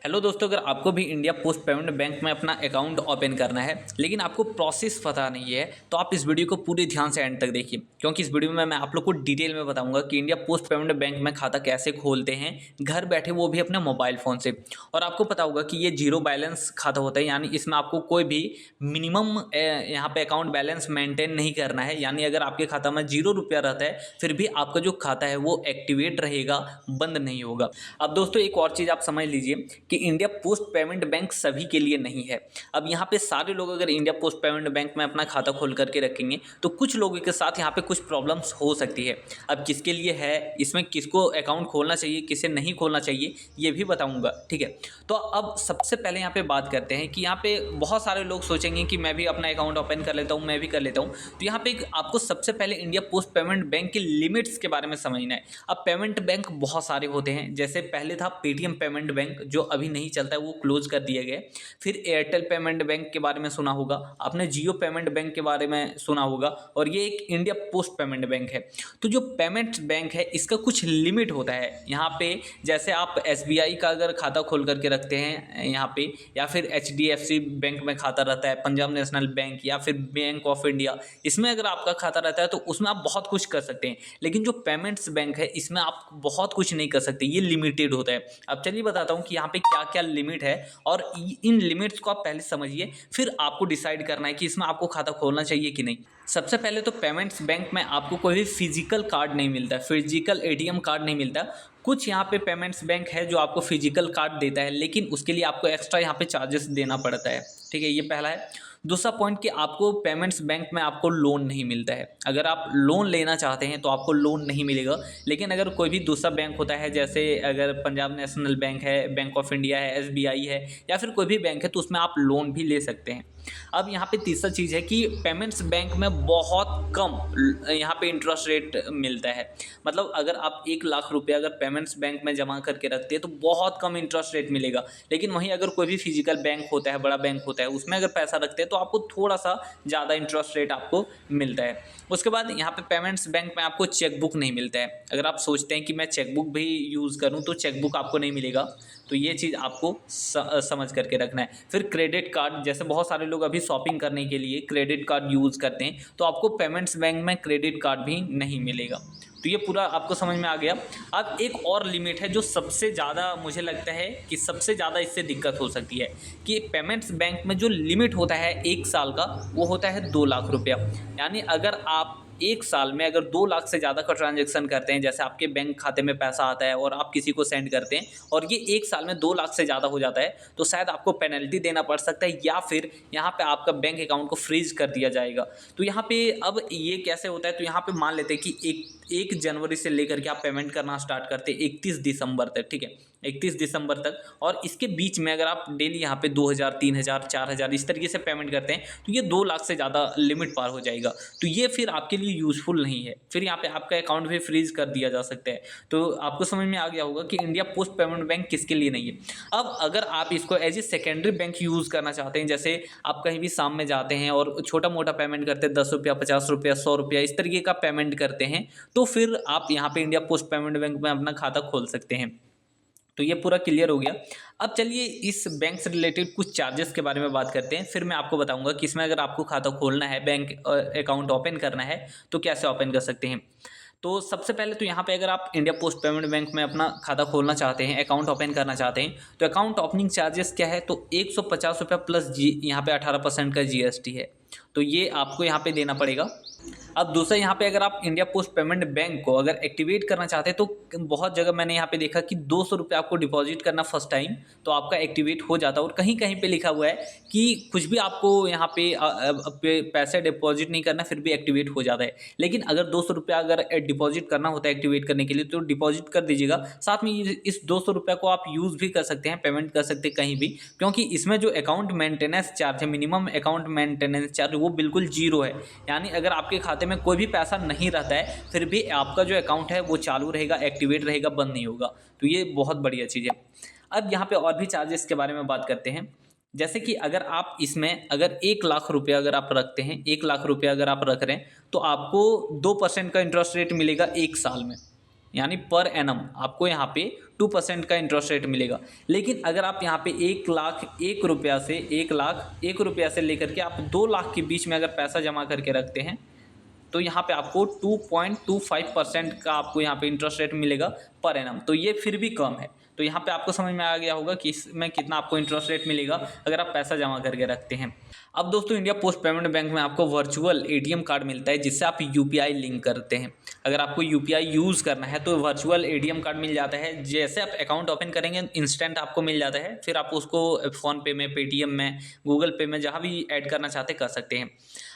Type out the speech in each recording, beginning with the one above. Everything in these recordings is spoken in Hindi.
हेलो दोस्तों, अगर आपको भी इंडिया पोस्ट पेमेंट बैंक में अपना अकाउंट ओपन करना है लेकिन आपको प्रोसेस पता नहीं है तो आप इस वीडियो को पूरे ध्यान से एंड तक देखिए, क्योंकि इस वीडियो में मैं आप लोग को डिटेल में बताऊंगा कि इंडिया पोस्ट पेमेंट बैंक में खाता कैसे खोलते हैं घर बैठे, वो भी अपने मोबाइल फ़ोन से। और आपको पता होगा कि ये जीरो बैलेंस खाता होता है, यानी इसमें आपको कोई भी मिनिमम यहाँ पे अकाउंट बैलेंस मेंटेन नहीं करना है। यानी अगर आपके खाता में 0 रुपया रहता है फिर भी आपका जो खाता है वो एक्टिवेट रहेगा, बंद नहीं होगा। अब दोस्तों एक और चीज़ आप समझ लीजिए कि इंडिया पोस्ट पेमेंट बैंक सभी के लिए नहीं है। अब यहाँ पे सारे लोग अगर इंडिया पोस्ट पेमेंट बैंक में अपना खाता खोल करके रखेंगे तो कुछ लोगों के साथ यहाँ पे कुछ प्रॉब्लम्स हो सकती है। अब किसके लिए है, इसमें किसको अकाउंट खोलना चाहिए, किसे नहीं खोलना चाहिए, ये भी बताऊँगा, ठीक है। तो अब सबसे पहले यहाँ पे बात करते हैं कि यहाँ पे बहुत सारे लोग सोचेंगे कि मैं भी अपना अकाउंट ओपन कर लेता हूँ, मैं भी कर लेता हूँ। तो यहाँ पे आपको सबसे पहले इंडिया पोस्ट पेमेंट बैंक के लिमिट्स के बारे में समझना है। अब पेमेंट बैंक बहुत सारे होते हैं, जैसे पहले था पेटीएम पेमेंट बैंक जो अभी नहीं चलता है, वो क्लोज कर दिया गया। फिर एयरटेल पेमेंट बैंक के बारे में सुना होगा आपने, जियो पेमेंट बैंक के बारे में सुना होगा, और ये एक इंडिया पोस्ट पेमेंट बैंक है। तो जो पेमेंट्स बैंक है इसका कुछ लिमिट होता है यहाँ पे। जैसे आप एसबीआई का अगर खाता खोल करके रखते हैं यहाँ पे, या फिर एचडीएफसी बैंक में खाता रहता है, पंजाब नेशनल बैंक या फिर बैंक ऑफ इंडिया, इसमें अगर आपका खाता रहता है तो उसमें आप बहुत कुछ कर सकते हैं। लेकिन जो पेमेंट्स बैंक है इसमें आप बहुत कुछ नहीं कर सकते, ये लिमिटेड होता है। अब चलिए बताता हूँ कि यहाँ पे क्या क्या लिमिट है, और इन लिमिट्स को आप पहले समझिए, फिर आपको डिसाइड करना है कि इसमें आपको खाता खोलना चाहिए कि नहीं। सबसे पहले तो पेमेंट्स बैंक में आपको कोई भी फिजिकल कार्ड नहीं मिलता, फिजिकल एटीएम कार्ड नहीं मिलता। कुछ यहाँ पे पेमेंट्स बैंक है जो आपको फिजिकल कार्ड देता है, लेकिन उसके लिए आपको एक्स्ट्रा यहाँ पे चार्जेस देना पड़ता है, ठीक है। ये पहला है। दूसरा पॉइंट कि आपको पेमेंट्स बैंक में आपको लोन नहीं मिलता है। अगर आप लोन लेना चाहते हैं तो आपको लोन नहीं मिलेगा। लेकिन अगर कोई भी दूसरा बैंक होता है, जैसे अगर पंजाब नेशनल बैंक है, बैंक ऑफ इंडिया है, एसबीआई है, या फिर कोई भी बैंक है, तो उसमें आप लोन भी ले सकते हैं। अब यहाँ पे तीसरा चीज़ है कि पेमेंट्स बैंक में बहुत कम यहाँ पे इंटरेस्ट रेट मिलता है। मतलब अगर आप 1 लाख रुपया अगर पेमेंट्स बैंक में जमा करके रखते हैं तो बहुत कम इंटरेस्ट रेट मिलेगा। लेकिन वहीं अगर कोई भी फिजिकल बैंक होता है, बड़ा बैंक होता है, उसमें अगर पैसा रखते हैं तो आपको थोड़ा सा ज़्यादा इंटरेस्ट रेट आपको मिलता है। उसके बाद यहाँ पे पेमेंट्स बैंक में आपको चेकबुक नहीं मिलता है। अगर आप सोचते हैं कि मैं चेकबुक भी यूज़ करूँ तो चेकबुक आपको नहीं मिलेगा, तो ये चीज़ आपको समझ करके रखना है। फिर क्रेडिट कार्ड, जैसे बहुत सारे लोग अभी शॉपिंग करने के लिए क्रेडिट कार्ड यूज़ करते हैं, तो आपको पेमेंट्स बैंक में क्रेडिट कार्ड भी नहीं मिलेगा। तो ये पूरा आपको समझ में आ गया। अब एक और लिमिट है जो सबसे ज़्यादा मुझे लगता है कि सबसे ज़्यादा इससे दिक्कत हो सकती है, कि पेमेंट्स बैंक में जो लिमिट होता है 1 साल का, वो होता है 2 लाख रुपया। यानी अगर आप 1 साल में अगर 2 लाख से ज़्यादा का ट्रांजैक्शन करते हैं, जैसे आपके बैंक खाते में पैसा आता है और आप किसी को सेंड करते हैं, और ये 1 साल में 2 लाख से ज़्यादा हो जाता है, तो शायद आपको पेनल्टी देना पड़ सकता है, या फिर यहाँ पे आपका बैंक अकाउंट को फ्रीज कर दिया जाएगा। तो यहाँ पे अब ये कैसे होता है, तो यहाँ पे मान लेते हैं कि 1 जनवरी से लेकर के आप पेमेंट करना स्टार्ट करते हैं 31 दिसंबर तक, ठीक है, 31 दिसंबर तक। और इसके बीच में अगर आप डेली यहाँ पे 2000, 3000, 4000 इस तरीके से पेमेंट करते हैं तो ये 2 लाख से ज़्यादा लिमिट पार हो जाएगा। तो ये फिर आपके लिए यूज़फुल नहीं है, फिर यहाँ पे आपका अकाउंट भी फ्रीज कर दिया जा सकता है। तो आपको समझ में आ गया होगा कि इंडिया पोस्ट पेमेंट बैंक किसके लिए नहीं है। अब अगर आप इसको as a secondary bank use करना चाहते हैं, जैसे आप कहीं भी शाम में जाते हैं और छोटा मोटा पेमेंट करते हैं, 10 रुपया, 50 रुपया, 100 रुपया, इस तरीके का पेमेंट करते हैं, तो फिर आप यहाँ पे इंडिया पोस्ट पेमेंट बैंक में अपना खाता खोल सकते हैं। तो ये पूरा क्लियर हो गया। अब चलिए इस बैंक से रिलेटेड कुछ चार्जेस के बारे में बात करते हैं, फिर मैं आपको बताऊंगा कि इसमें अगर आपको खाता खोलना है, बैंक अकाउंट ओपन करना है, तो कैसे ओपन कर सकते हैं। तो सबसे पहले तो यहाँ पे अगर आप इंडिया पोस्ट पेमेंट बैंक में अपना खाता खोलना चाहते हैं, अकाउंट ओपन करना चाहते हैं, तो अकाउंट ओपनिंग चार्जेस क्या है, तो 150 रुपया प्लस यहाँ पे 18% का जीएसटी है, तो ये आपको यहाँ पे देना पड़ेगा। अब दूसरा यहाँ पे अगर आप इंडिया पोस्ट पेमेंट बैंक को अगर एक्टिवेट करना चाहते हैं तो बहुत जगह मैंने यहाँ पे देखा कि 200 रुपये आपको डिपॉजिट करना फर्स्ट टाइम, तो आपका एक्टिवेट हो जाता है। और कहीं कहीं पे लिखा हुआ है कि कुछ भी आपको यहाँ पे पैसे डिपॉजिट नहीं करना, फिर भी एक्टिवेट हो जाता है। लेकिन अगर 200 रुपया अगर डिपॉजिट करना होता है एक्टिवेट करने के लिए, तो डिपॉजिट कर दीजिएगा। साथ में इस 200 रुपये को आप यूज़ भी कर सकते हैं, पेमेंट कर सकते हैं कहीं भी, क्योंकि इसमें जो अकाउंट मेंटेनेंस चार्ज है, मिनिमम अकाउंट मेंटेनेंस चार्ज, वो बिल्कुल 0 है। यानी अगर आपके खाते में कोई भी पैसा नहीं रहता है फिर भी आपका जो अकाउंट है वो चालू रहेगा, एक्टिवेट रहेगा, बंद नहीं होगा। तो ये बहुत बढ़िया चीज़ है। अब यहाँ पे और भी चार्जेस के बारे में बात करते हैं, जैसे कि अगर आप इसमें अगर 1 लाख रुपया अगर आप रखते हैं, 1 लाख रुपया अगर आप रख रहे हैं, तो आपको 2% का इंटरेस्ट रेट मिलेगा 1 साल में, यानी पर एनम आपको यहाँ पे 2% का इंटरेस्ट रेट मिलेगा। लेकिन अगर आप यहाँ पे 1,01,000 से 1,01,000 से लेकर के आप 2 लाख के बीच में अगर पैसा जमा करके रखते हैं तो यहाँ पे आपको 2.25% का आपको यहाँ पे इंटरेस्ट रेट मिलेगा पर एनम। तो ये फिर भी कम है। तो यहाँ पे आपको समझ में आ गया होगा कि इसमें कितना आपको इंटरेस्ट रेट मिलेगा अगर आप पैसा जमा करके रखते हैं। अब दोस्तों इंडिया पोस्ट पेमेंट बैंक में आपको वर्चुअल एटीएम कार्ड मिलता है जिससे आप यूपीआई लिंक करते हैं। अगर आपको यूपीआई यूज़ करना है तो वर्चुअल एटीएम कार्ड मिल जाता है। जैसे आप अकाउंट ओपन करेंगे इंस्टेंट आपको मिल जाता है, फिर आप उसको फ़ोनपे में, पेटीएम में, गूगल पे में जहाँ भी ऐड करना चाहते कर सकते हैं।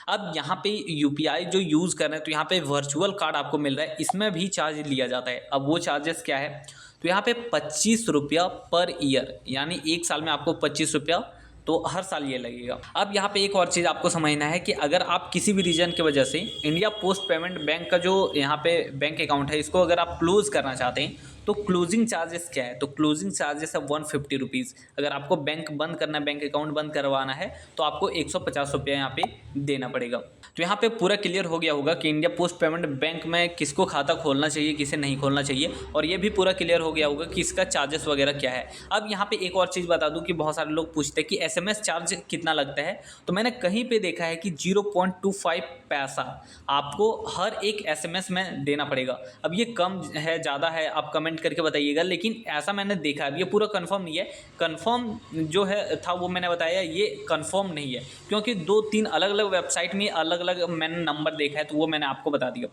अब यहाँ पे यूपीआई जो यूज़ कर रहे हैं तो यहाँ पे वर्चुअल कार्ड आपको मिल रहा है, इसमें भी चार्ज लिया जाता है। अब वो चार्जेस क्या है, तो यहाँ पे 25 रुपया पर ईयर, यानी 1 साल में आपको 25 रुपया तो हर साल ये लगेगा। अब यहाँ पे एक और चीज़ आपको समझना है कि अगर आप किसी भी रीज़न की वजह से इंडिया पोस्ट पेमेंट बैंक का जो यहाँ पे बैंक अकाउंट है इसको अगर आप क्लोज़ करना चाहते हैं तो क्लोजिंग चार्जेस क्या है, तो क्लोजिंग चार्जेस है 150 रुपीज़। अगर आपको बैंक बंद करना है, बैंक अकाउंट बंद करवाना है तो आपको 150 रुपया यहाँ पे देना पड़ेगा। तो यहाँ पे पूरा क्लियर हो गया होगा कि इंडिया पोस्ट पेमेंट बैंक में किसको खाता खोलना चाहिए, किसे नहीं खोलना चाहिए, और ये भी पूरा क्लियर हो गया होगा कि इसका चार्जेस वगैरह क्या है। अब यहाँ पे एक और चीज़ बता दूँ कि बहुत सारे लोग पूछते हैं कि एसएमएस चार्ज कितना लगता है, तो मैंने कहीं पे देखा है कि 0.25 पैसा आपको हर एक एसएमएस में देना पड़ेगा। अब ये कम है ज़्यादा है आप कमेंट करके बताइएगा, लेकिन ऐसा मैंने देखा है, ये पूरा कंफर्म नहीं है। कंफर्म जो है था वो मैंने बताया, ये कंफर्म नहीं है क्योंकि 2-3 अलग अलग वेबसाइट में अलग अलग मैंने नंबर देखा है, तो वो मैंने आपको बता दिया।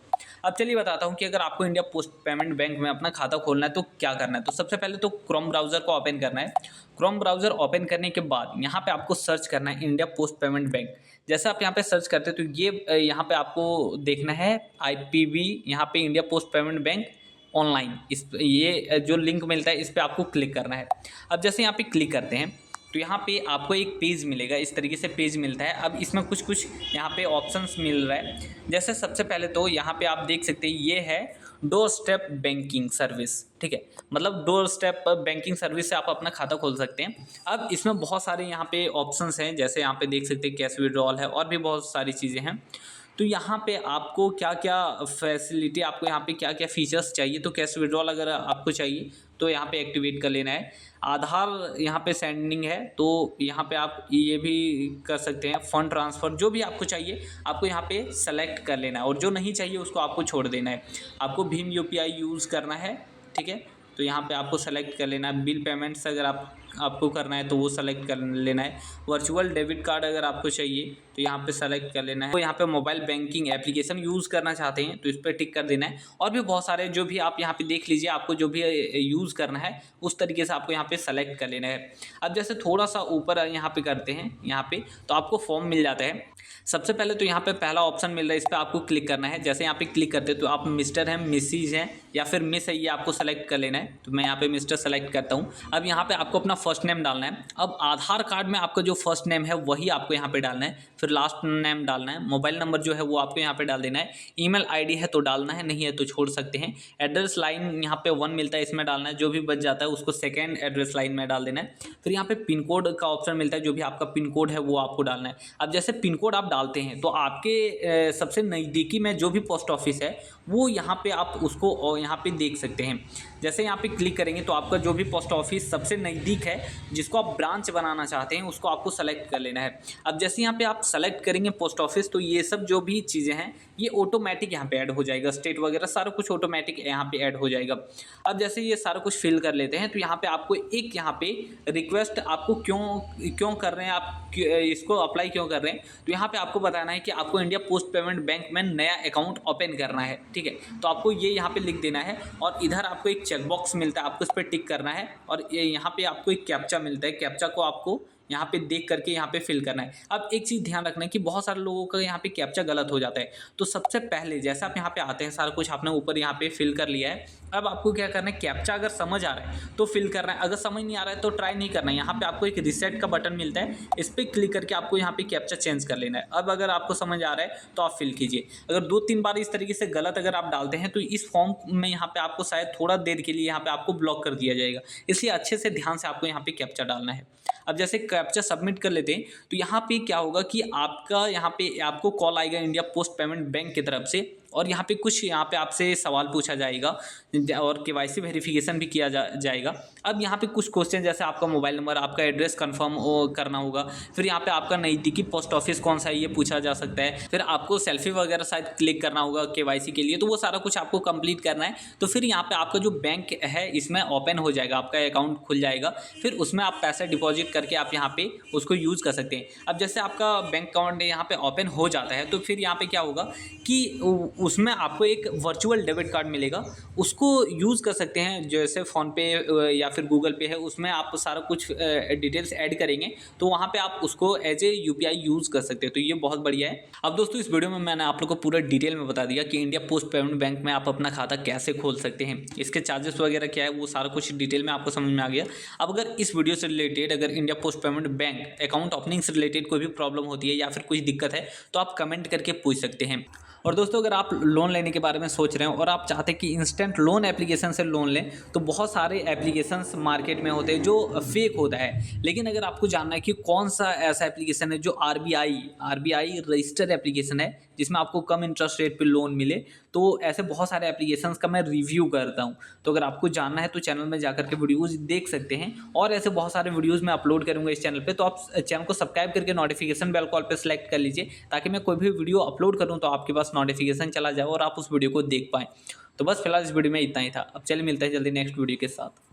अब चलिए बताता हूँ कि अगर आपको इंडिया पोस्ट पेमेंट बैंक में अपना खाता खोलना है तो क्या करना है। तो सबसे पहले तो क्रोम ब्राउज़र को ओपन करना है। क्रोम ब्राउज़र ओपन करने के बाद यहाँ पे आपको सर्च करना है इंडिया पोस्ट पेमेंट बैंक। जैसे आप यहाँ पे सर्च करते हैं तो ये यहाँ पे आपको देखना है IPB, यहाँ पे India post payment bank online, इस ये जो लिंक मिलता है इस पर आपको क्लिक करना है। अब जैसे यहाँ पे क्लिक करते हैं तो यहाँ पे आपको एक पेज मिलेगा, इस तरीके से पेज मिलता है। अब इसमें कुछ यहाँ पे ऑप्शंस मिल रहा है। जैसे सबसे पहले तो यहाँ पे आप देख सकते हैं ये है डोर स्टेप बैंकिंग सर्विस, ठीक है, मतलब डोर स्टेप बैंकिंग सर्विस से आप अपना खाता खोल सकते हैं। अब इसमें बहुत सारे यहाँ पे ऑप्शंस हैं, जैसे यहाँ पे देख सकते हैं कैश विड्रॉल है और भी बहुत सारी चीज़ें हैं। तो यहाँ पे आपको क्या क्या फैसिलिटी, आपको यहाँ पे क्या क्या फीचर्स चाहिए, तो कैश विड्रॉल अगर आपको चाहिए तो यहाँ पे एक्टिवेट कर लेना है। आधार यहाँ पे सेंडिंग है तो यहाँ पे आप ये भी कर सकते हैं। फ़ंड ट्रांसफ़र जो भी आपको चाहिए आपको यहाँ पे सेलेक्ट कर लेना है, और जो नहीं चाहिए उसको आपको छोड़ देना है। आपको भीम UPI यूज़ करना है, ठीक है, तो यहाँ पे आपको सेलेक्ट कर लेना है। बिल पेमेंट्स अगर आपको करना है तो वो सेलेक्ट कर लेना है। वर्चुअल डेबिट कार्ड अगर आपको चाहिए तो यहाँ पे सेलेक्ट कर लेना है। तो यहाँ पे मोबाइल बैंकिंग एप्लीकेशन यूज़ करना चाहते हैं तो इस पर टिक कर देना है। और भी बहुत सारे जो भी आप यहाँ पे देख लीजिए, आपको जो भी यूज़ करना है उस तरीके से आपको यहाँ पे सेलेक्ट कर लेना है। अब जैसे थोड़ा सा ऊपर यहाँ पे करते हैं, यहाँ पे तो आपको फॉर्म मिल जाता है। सबसे पहले तो यहाँ पे पहला ऑप्शन मिल रहा है, इस पर आपको क्लिक करना है। जैसे यहाँ पे क्लिक करते हैं तो आप मिस्टर हैं, मिसिज हैं या फिर मिस है, ये आपको सेलेक्ट कर लेना है। तो मैं यहाँ पे मिस्टर सेलेक्ट करता हूँ। अब यहाँ पे आपको अपना फर्स्ट नेम डालना है। अब आधार कार्ड में आपका जो फर्स्ट नेम है वही आपको यहाँ पे डालना है, फिर लास्ट नेम डालना है। मोबाइल नंबर जो है वो आपको यहाँ पे डाल देना है। ईमेल ID है तो डालना है, नहीं है तो छोड़ सकते हैं। एड्रेस लाइन यहाँ पे 1 मिलता है, इसमें डालना है। जो भी बच जाता है उसको सेकेंड एड्रेस लाइन में डाल देना है। फिर यहाँ पे पिन कोड का ऑप्शन मिलता है, जो भी आपका पिन कोड है वो आपको डालना है। अब जैसे पिन कोड आप डालते हैं तो आपके सबसे नज़दीकी में जो भी पोस्ट ऑफिस है वो यहाँ पे आप उसको यहाँ पे देख सकते हैं। जैसे यहाँ पे क्लिक करेंगे तो आपका जो भी पोस्ट ऑफिस सबसे नज़दीक है जिसको आप ब्रांच बनाना चाहते हैं उसको आपको सेलेक्ट कर लेना है। अब जैसे यहाँ पे आप सेलेक्ट करेंगे पोस्ट ऑफिस तो ये सब जो भी चीज़ें हैं ये ऑटोमेटिक यहाँ पे ऐड हो जाएगा। स्टेट वगैरह सारा कुछ ऑटोमेटिक यहाँ पे ऐड हो जाएगा। अब जैसे ये सारा कुछ फिल कर लेते हैं तो यहाँ पे आपको एक यहाँ पे रिक्वेस्ट आपको क्यों कर रहे हैं, आप इसको अप्लाई क्यों कर रहे हैं, तो यहाँ पे आपको बताना है कि आपको इंडिया पोस्ट पेमेंट बैंक में नया अकाउंट ओपन करना है, ठीक है। तो आपको ये यहाँ पे लिख देना है और इधर आपको एक चेकबॉक्स मिलता है, आपको इस पर टिक करना है और यहाँ पे आपको एक कैप्चा मिलता है। कैप्चा को आपको यहाँ पे देख करके यहाँ पे फिल करना है। अब एक चीज़ ध्यान रखना है कि बहुत सारे लोगों का यहाँ पे कैप्चा गलत हो जाता है। तो सबसे पहले जैसे आप यहाँ पे आते हैं सारा कुछ आपने ऊपर यहाँ पे फिल कर लिया है। अब आपको क्या करना है, कैप्चा अगर समझ आ रहा है तो फिल करना है, अगर समझ नहीं आ रहा है तो ट्राई नहीं करना है। यहाँ पे आपको एक रिसेट का बटन मिलता है, इस पर क्लिक करके आपको यहाँ पे कैप्चा चेंज कर लेना है। अब अगर आपको समझ आ रहा है तो आप फिल कीजिए। अगर 2-3 बार इस तरीके से गलत अगर आप डालते हैं तो इस फॉर्म में यहाँ पे आपको शायद थोड़ा देर के लिए यहाँ पे आपको ब्लॉक कर दिया जाएगा, इसलिए अच्छे से ध्यान से आपको यहाँ पे कैप्चा डालना है। अब जैसे कैप्चा सबमिट कर लेते हैं तो यहाँ पे क्या होगा कि आपका यहाँ पे आपको कॉल आएगा इंडिया पोस्ट पेमेंट बैंक की तरफ से और यहाँ पे आपसे सवाल पूछा जाएगा और केवाईसी वेरिफिकेशन भी किया जाएगा। अब यहाँ पे कुछ क्वेश्चन जैसे आपका मोबाइल नंबर, आपका एड्रेस कंफर्म करना होगा, फिर यहाँ पे आपका नज़दीकी पोस्ट ऑफिस कौन सा है ये पूछा जा सकता है, फिर आपको सेल्फी वगैरह शायद क्लिक करना होगा केवाईसी के लिए, तो वो सारा कुछ आपको कंप्लीट करना है। तो फिर यहाँ पे आपका जो बैंक है इसमें ओपन हो जाएगा, आपका अकाउंट खुल जाएगा, फिर उसमें आप पैसा डिपॉजिट करके आप यहाँ पे उसको यूज़ कर सकते हैं। अब जैसे आपका बैंक अकाउंट यहाँ पे ओपन हो जाता है तो फिर यहाँ पे क्या होगा कि उसमें आपको एक वर्चुअल डेबिट कार्ड मिलेगा, उसको यूज़ कर सकते हैं। जैसे फ़ोनपे या फिर गूगल पे है, उसमें आप सारा कुछ डिटेल्स ऐड करेंगे तो वहाँ पे आप उसको एज ए यूपीआई यूज़ कर सकते हैं। तो ये बहुत बढ़िया है। अब दोस्तों इस वीडियो में मैंने आप लोग को पूरा डिटेल में बता दिया कि इंडिया पोस्ट पेमेंट बैंक में आप अपना खाता कैसे खोल सकते हैं, इसके चार्जेस वगैरह क्या है, वो सारा कुछ डिटेल में आपको समझ में आ गया। अब अगर इस वीडियो से रिलेटेड अगर India post payment bank account opening से रिलेटेड कोई भी प्रॉब्लम होती है या फिर कुछ दिक्कत है तो आप कमेंट करके पूछ सकते हैं। और दोस्तों अगर आप लोन लेने के बारे में सोच रहे हैं और आप चाहते हैं कि इंस्टेंट लोन एप्लीकेशन से लोन लें, तो बहुत सारे एप्लीकेशंस मार्केट में होते हैं जो फेक होता है। लेकिन अगर आपको जानना है कि कौन सा ऐसा एप्लीकेशन है जो आरबीआई रजिस्टर्ड एप्लीकेशन है जिसमें आपको कम इंटरेस्ट रेट पे लोन मिले, तो ऐसे बहुत सारे एप्लीकेशंस का मैं रिव्यू करता हूँ। तो अगर आपको जानना है तो चैनल में जाकर के वीडियोज़ देख सकते हैं, और ऐसे बहुत सारे वीडियोज़ मैं अपलोड करूँगा इस चैनल पे। तो आप चैनल को सब्सक्राइब करके नोटिफिकेशन बेल कॉल पे सेलेक्ट कर लीजिए ताकि मैं कोई भी वीडियो अपलोड करूँ तो आपके पास नोटिफिकेशन चला जाए और आप उस वीडियो को देख पाएँ। तो बस फिलहाल इस वीडियो में इतना ही था। अब चलिए मिलते हैं जल्दी नेक्स्ट वीडियो के साथ।